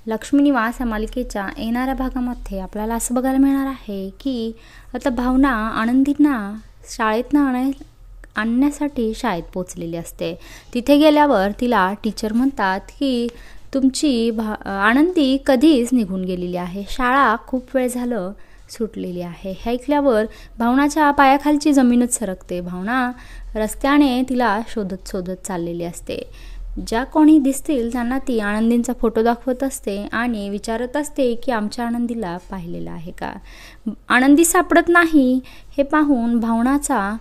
लक्ष्मी निवास या मालिकेच्या येणाऱ्या भागामध्ये आपल्याला असं बघायला मिळणार आहे की आता भावना आनंदींना शाळेतनं आणण्यासाठी शाळेत पोहोचलेली असते। तिथे गेल्यावर तिला टीचर म्हणतात की तुमची आनंदी कधीच निघून गेलेली आहे, शाळा खूप वेळ झालं सुटलेली आहे। हे ऐकल्यावर भावनाच्या पायाखालची जमीनच सरकते। भावना रस्त्याने तिला शोधत शोधत चाललेली असते। ज्या कोणी दिसतील त्यांना ती आनंदींचा फोटो दाखवत असते आणि विचारत असते की आमच्या आनंदीला पाहिलेलं आहे का। आनंदी सापडत नाही हे पाहून भावनाचा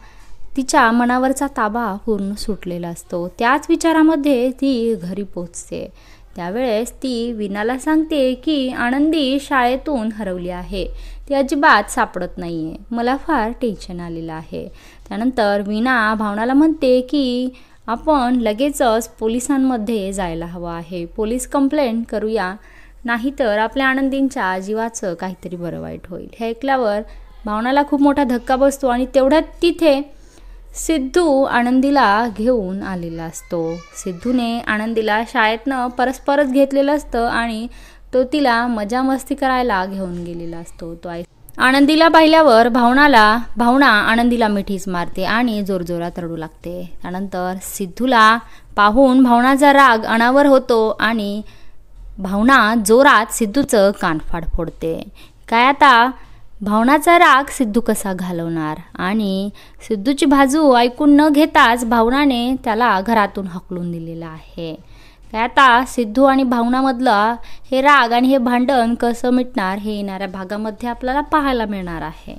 तिच्या मनावरचा ताबा पूर्ण सुटलेला असतो। त्याच विचारामध्ये ती घरी पोहोचते। त्यावेळेस ती वीणाला सांगते की आनंदी शाळेतून हरवली आहे, ती अजिबात सापडत नाहीये, मला फार टेन्शन आलेलं आहे। त्यानंतर वीणा भावनाला म्हणते की आपण लगेचच पोलिसांमध्ये जायला हवं आहे, पोलीस कंप्लेंट करूया, नाहीतर आपल्या आनंदींच्या जीवाचं काहीतरी बरं वाईट होईल। हे ऐकल्यावर भावनाला खूप मोठा धक्का बसतो आणि तेवढ्यात तिथे सिद्धू आनंदीला घेऊन आलेला असतो। सिद्धूने आनंदीला शाळेतनं परत घेतलेलं असतं आणि तो तिला मजा मस्ती करायला घेऊन गेलेला असतो। तो आनंदीला पाहिल्यावर भावना आनंदीला मिठीच मारते आणि जोरजोरात रडू लागते। त्यानंतर सिद्धूला पाहून भावनाचा राग अनावर होतो आणि भावना जोरात सिद्धूचं कानफाड फोडते। काय आता भावनाचा राग सिद्धू कसा घालवणार आणि सिद्धूची बाजू ऐकून न घेताच भावनाने त्याला घरातून हकलून दिलेलं आहे। काय आता सिद्धू आणि भावनामधला हे राग आणि हे भांडण कसं मिटणार हे येणाऱ्या भागामध्ये आपल्याला पाहायला मिळणार आहे।